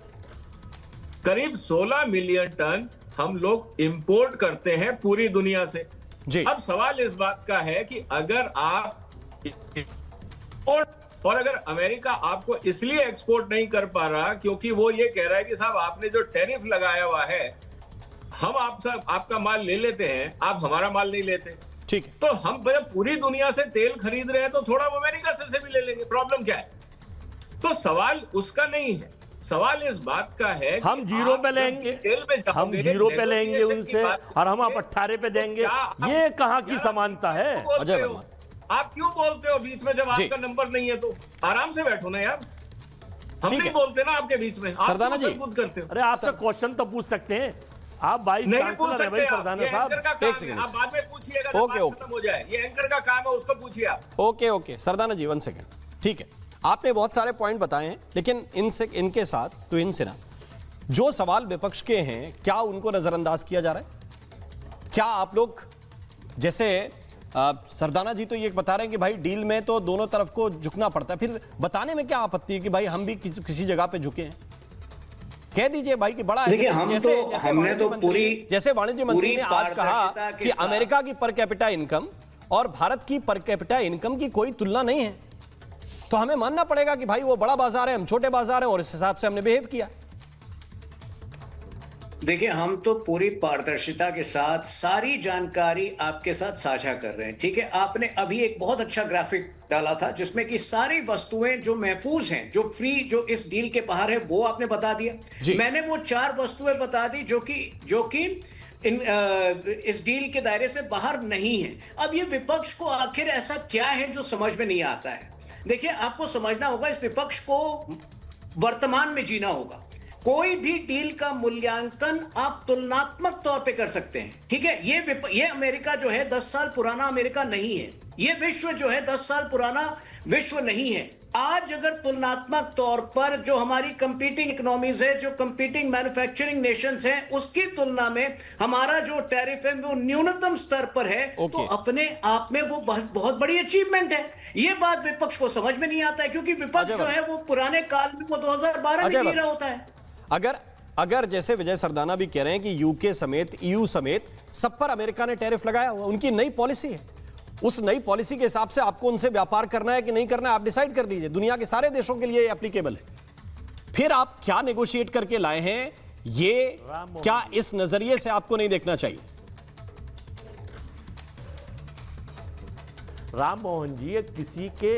करीब 16 मिलियन टन हम लोग इंपोर्ट करते हैं पूरी दुनिया से। अब सवाल इस बात का है कि अगर आप और अगर अमेरिका आपको इसलिए एक्सपोर्ट नहीं कर पा रहा क्योंकि वो ये कह रहा है कि साहब आपने जो टैरिफ लगाया हुआ है, हम आपका माल ले लेते हैं, आप हमारा माल नहीं लेते, ठीक है, तो हम जब पूरी दुनिया से तेल खरीद रहे हैं तो थोड़ा अमेरिका से भी ले लेंगे, प्रॉब्लम क्या है? तो सवाल उसका नहीं है, सवाल इस बात का है हम जीरो पे लेंगे, हम जीरो पे लेंगे उनसे और हम आप 18 पे देंगे। ये कहाँ की समानता है? अजय, आप क्यों बोलते हो बीच में जब आपका नंबर नहीं है? तो आराम से बैठो ना यार, हम नहीं बोलते ना आपके बीच में, सरदाना जी करते हो। अरे आपका क्वेश्चन तो पूछ सकते हैं आप, भाई नहीं पूछ सकते सरदाना साहब, आप बाद में पूछिएगा, खत्म हो जाए, ये एंकर का काम है, उसको पूछिए आप। ओके सरदाना जी 1 सेकंड, ठीक है, आपने बहुत सारे पॉइंट बताए हैं, लेकिन इनके साथ तो इनसे ना जो सवाल विपक्ष के हैं, क्या उनको नजरअंदाज किया जा रहा है? क्या आप लोग जैसे सरदाना जी तो ये बता रहे हैं कि भाई डील में तो दोनों तरफ को झुकना पड़ता है, फिर बताने में क्या आपत्ति है कि भाई हम भी किसी जगह पे झुके हैं? कह दीजिए भाई कि बड़ा देखिए, हमने तो जैसे वाणिज्य मंत्री ने आज कहा कि अमेरिका की पर कैपिटा इनकम और भारत की पर कैपिटा इनकम की कोई तुलना नहीं है, तो हमें मानना पड़ेगा कि भाई वो बड़ा बाजार है, हम छोटे बाजार हैं, और इस हिसाब से हमने बिहेव किया। देखिए, हम तो पूरी पारदर्शिता के साथ सारी जानकारी आपके साथ साझा कर रहे हैं, ठीक है? आपने अभी एक बहुत अच्छा ग्राफिक डाला था जिसमें कि सारी वस्तुएं जो महफूज हैं, जो फ्री, जो इस डील के बाहर है, वो आपने बता दिया। मैंने वो 4 वस्तुएं बता दी जो कि इस डील के दायरे से बाहर नहीं है। अब ये विपक्ष को आखिर ऐसा क्या है जो समझ में नहीं आता है? देखिए, आपको समझना होगा, इस विपक्ष को वर्तमान में जीना होगा। कोई भी डील का मूल्यांकन आप तुलनात्मक तौर पे कर सकते हैं, ठीक है? ये अमेरिका जो है 10 साल पुराना अमेरिका नहीं है, ये विश्व जो है 10 साल पुराना विश्व नहीं है। आज अगर तुलनात्मक तौर पर जो हमारी कंपीटिंग इकोनॉमीज है, जो कंपीटिंग मैन्युफैक्चरिंग नेशंस हैं, उसकी तुलना में हमारा जो टैरिफ है वो न्यूनतम स्तर पर है, तो अपने आप में वो बहुत बड़ी अचीवमेंट है। ये बात विपक्ष को समझ में नहीं आता है, क्योंकि विपक्ष जो है वो पुराने काल में, वो 2012 में जी रहा होता है। अगर जैसे विजय सरदाना भी कह रहे हैं कि यूके समेत, ईयू समेत सब पर अमेरिका ने टैरिफ लगाया हुआ, उनकी नई पॉलिसी है, उस नई पॉलिसी के हिसाब से आपको उनसे व्यापार करना है कि नहीं करना है, आप डिसाइड कर लीजिए। दुनिया के सारे देशों के लिए एप्लीकेबल है। फिर आप क्या नेगोशिएट करके लाए हैं, ये क्या इस नजरिए से आपको नहीं देखना चाहिए? राम मोहन जी, ये किसी के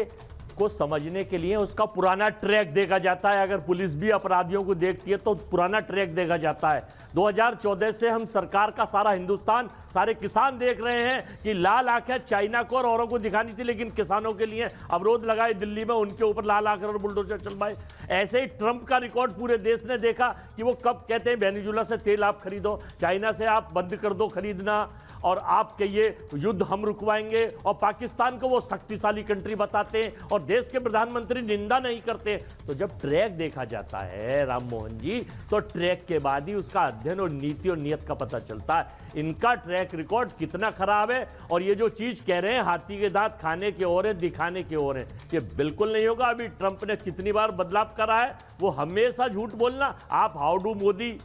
को समझने के लिए उसका पुराना ट्रैक देखा जाता है। अगर पुलिस भी अपराधियों को देखती है तो पुराना ट्रैक देखा जाता है। 2014 से हम सरकार का सारा हिंदुस्तान, सारे किसान देख रहे हैं कि लाल आंखें चाइना को और औरों को दिखानी थी, लेकिन किसानों के लिए अवरोध लगाए दिल्ली में, उनके ऊपर लाल आंखें और बुलडोजर चलवाए। ऐसे ही ट्रंप का रिकॉर्ड पूरे देश ने देखा कि वो कब कहते हैं वेनेजुएला से तेल आप खरीदो, चाइना से आप बंद कर दो खरीदना, और आपके ये युद्ध हम रुकवाएंगे, और पाकिस्तान को वो शक्तिशाली कंट्री बताते हैं और देश के प्रधानमंत्री निंदा नहीं करते। तो जब ट्रैक देखा जाता है राम मोहन जी, तो ट्रैक के बाद ही उसका अध्ययन और नीति और नियत का पता चलता है। इनका ट्रैक रिकॉर्ड कितना खराब है, और ये जो चीज कह रहे हैं हाथी के दांत खाने के और है दिखाने के और है, ये बिल्कुल नहीं होगा। अभी ट्रंप ने कितनी बार बदलाव करा है, वो हमेशा झूठ बोलना। आप हाउ डू मोदी,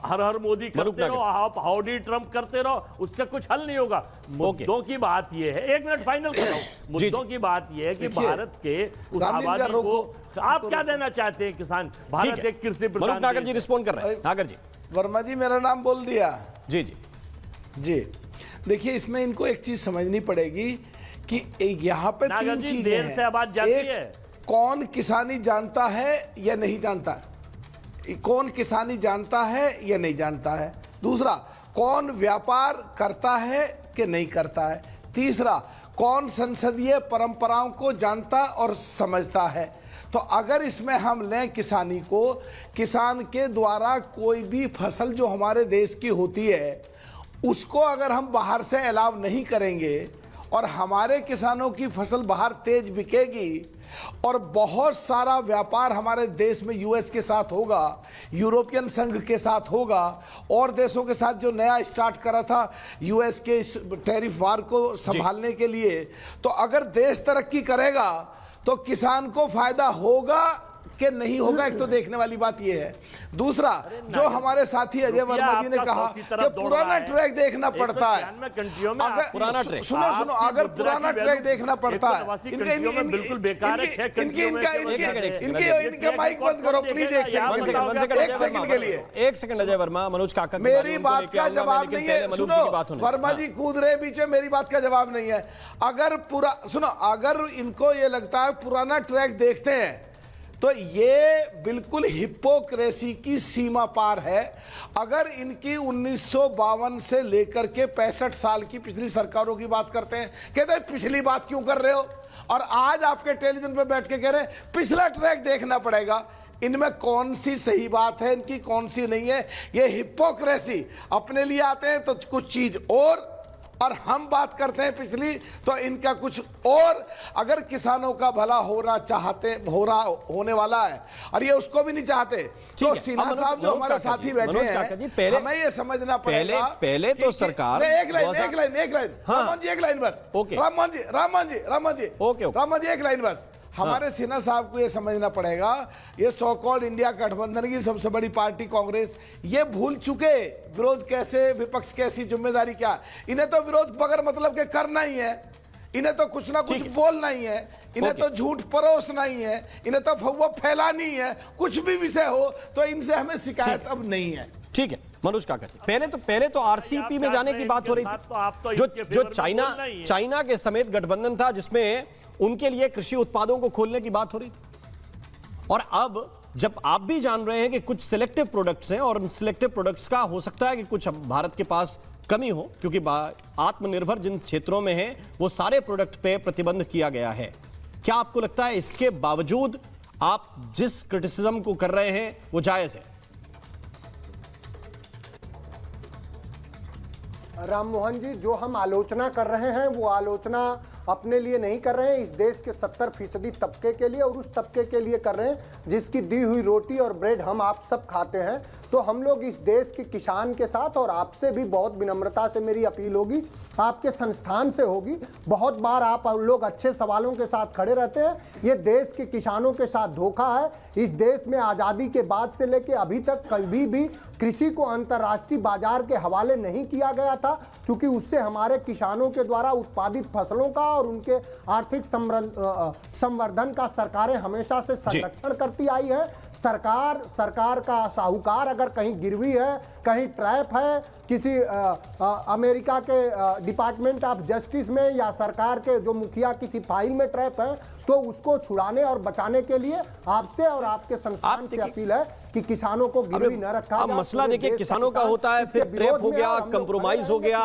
हर हर मोदी करते रहो, आप हाउडी ट्रंप करते रहो, उससे कुछ हल नहीं होगा। मुद्दों की बात यह है, एक मिनट फाइनल कर रहा हूं, मुद्दों की बात यह है कि भारत के उस आबादी को आप क्या देना चाहते हैं? किसान भारत एक कृषि प्रधान। नागर जी रिस्पॉन्ड कर रहे हैं। नागर जी, वर्मा जी मेरा नाम बोल दिया। जी जी जी, देखिए इसमें इनको एक चीज समझनी पड़ेगी कि यहाँ पे तीन चीजें हैं। से आवाज जाती है, कौन किसानी जानता है या नहीं जानता, कौन किसानी जानता है या नहीं जानता है। दूसरा, कौन व्यापार करता है कि नहीं करता है। तीसरा, कौन संसदीय परंपराओं को जानता और समझता है। तो अगर इसमें हम लें किसानी को, किसान के द्वारा कोई भी फसल जो हमारे देश की होती है उसको अगर हम बाहर से अलाउ नहीं करेंगे और हमारे किसानों की फसल बाहर तेज बिकेगी और बहुत सारा व्यापार हमारे देश में यूएस के साथ होगा, यूरोपियन संघ के साथ होगा, और देशों के साथ जो नया स्टार्ट करा था यूएस के इस टैरिफ वार को संभालने के लिए, तो अगर देश तरक्की करेगा तो किसान को फायदा होगा कि नहीं होगा, एक तो देखने वाली बात यह है। दूसरा, जो हमारे साथी अजय वर्मा जी ने कहा कि पुराना ट्रैक देखना पड़ता है, अगर पुराना ट्रैक सुनो अगर पुराना ट्रैक देखना पड़ता है, इनके माइक बंद करो प्लीज, एक सेकंड के लिए, एक सेकंड अजय वर्मा, मनोज काका मेरी बात का जवाब नहीं है। सुनो, वर्मा जी कूद रहे बीच में, मेरी बात का जवाब नहीं है। अगर पूरा सुनो, अगर इनको ये लगता है पुराना ट्रैक देखते हैं तो ये बिल्कुल हिपोक्रेसी की सीमा पार है। अगर इनकी 1952 से लेकर के 65 साल की पिछली सरकारों की बात करते हैं, कहते हैं पिछली बात क्यों कर रहे हो, और आज आपके टेलीविजन पे बैठ के कह रहे हैं पिछला ट्रैक देखना पड़ेगा। इनमें कौन सी सही बात है, इनकी कौन सी नहीं है? ये हिपोक्रेसी, अपने लिए आते हैं तो कुछ चीज और हम बात करते हैं पिछली तो इनका कुछ और। अगर किसानों का भला होने वाला है और ये उसको भी नहीं चाहते, तो सिन्हा साहब जो हमारे साथी बैठे हैं, हमें ये समझना पड़ेगा पहले तो सरकार एक लाइन रामन जी, एक लाइन बस, रामन जी एक लाइन बस। हमारे सिन्हा साहब को ये समझना पड़ेगा, ये सो कॉल्ड इंडिया गठबंधन की सबसे बड़ी पार्टी कांग्रेस, ये भूल चुके विरोध कैसे, विपक्ष कैसी जिम्मेदारी क्या। इन्हें तो विरोध बगैर मतलब के करना ही है, इन्हें तो कुछ ना कुछ बोलना ही है, इन्हें तो झूठ परोसना ही है, इन्हें तो फौवा फैलानी है। कुछ भी विषय हो तो इनसे हमें शिकायत अब नहीं है। ठीक है मनोज काका, पहले तो आरसीईपी में जाने की बात हो रही थी, जो चाइना के समेत गठबंधन था जिसमें उनके लिए कृषि उत्पादों को खोलने की बात हो रही थी। और अब जब आप भी जान रहे हैं कि कुछ सिलेक्टिव प्रोडक्ट्स हैं और उन सिलेक्टिव प्रोडक्ट्स का हो सकता है कि कुछ भारत के पास कमी हो, क्योंकि आत्मनिर्भर जिन क्षेत्रों में है वो सारे प्रोडक्ट पे प्रतिबंध किया गया है, क्या आपको लगता है इसके बावजूद आप जिस क्रिटिसिज्म को कर रहे हैं वो जायज है? राम मोहन जी, जो हम आलोचना कर रहे हैं वो आलोचना अपने लिए नहीं कर रहे हैं, इस देश के 70% तबके के लिए, और उस तबके के लिए कर रहे हैं जिसकी दी हुई रोटी और ब्रेड हम आप सब खाते हैं। तो हम लोग इस देश के किसान के साथ, और आपसे भी बहुत विनम्रता से मेरी अपील होगी, आपके संस्थान से होगी, बहुत बार आप लोग अच्छे सवालों के साथ खड़े रहते हैं। ये देश के किसानों के साथ धोखा है। इस देश में आज़ादी के बाद से लेकर अभी तक कभी भी कृषि को अंतर्राष्ट्रीय बाजार के हवाले नहीं किया गया था, क्योंकि उससे हमारे किसानों के द्वारा उत्पादित फसलों का और उनके आर्थिक संवर्धन का सरकारें हमेशा से संरक्षण करती आई है। सरकार का साहूकार अगर कहीं गिरवी है, कहीं ट्रैप है, किसी अमेरिका के डिपार्टमेंट ऑफ जस्टिस में या सरकार के जो मुखिया किसी फाइल में ट्रैप है, तो उसको छुड़ाने और बचाने के लिए आपसे और आपके संस्थान से अपील है कि किसानों को गिरवी न रखा जाए। अब मसला देखिए किसानों का होता है, फिर ट्रैप हो गया, कंप्रोमाइज हो गया,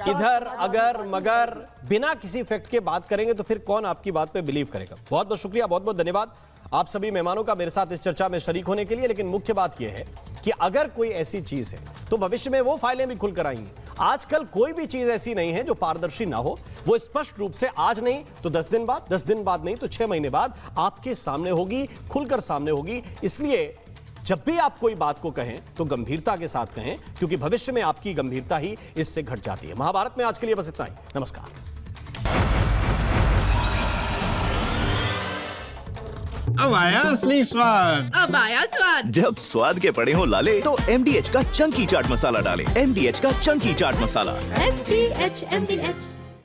इधर अगर मगर बिना किसी फैक्ट के बात करेंगे तो फिर कौन आपकी बात पे बिलीव करेगा। बहुत बहुत शुक्रिया, बहुत बहुत धन्यवाद आप सभी मेहमानों का मेरे साथ इस चर्चा में शरीक होने के लिए। लेकिन मुख्य बात यह है कि अगर कोई ऐसी चीज है तो भविष्य में वो फाइलें भी खुलकर आएंगी। आजकल कोई भी चीज ऐसी नहीं है जो पारदर्शी ना हो, वो स्पष्ट रूप से आज नहीं तो 10 दिन बाद, 10 दिन बाद नहीं तो 6 महीने बाद आपके सामने होगी, खुलकर सामने होगी। इसलिए जब भी आप कोई बात को कहें तो गंभीरता के साथ कहें, क्योंकि भविष्य में आपकी गंभीरता ही इससे घट जाती है। महाभारत में आज के लिए बस इतना ही। नमस्कार। अब आया असली स्वाद। अब आया स्वाद। जब स्वाद के पड़े हो लाले तो MDH का चंकी चाट मसाला डालें। MDH का चंकी चाट मसाला। MDH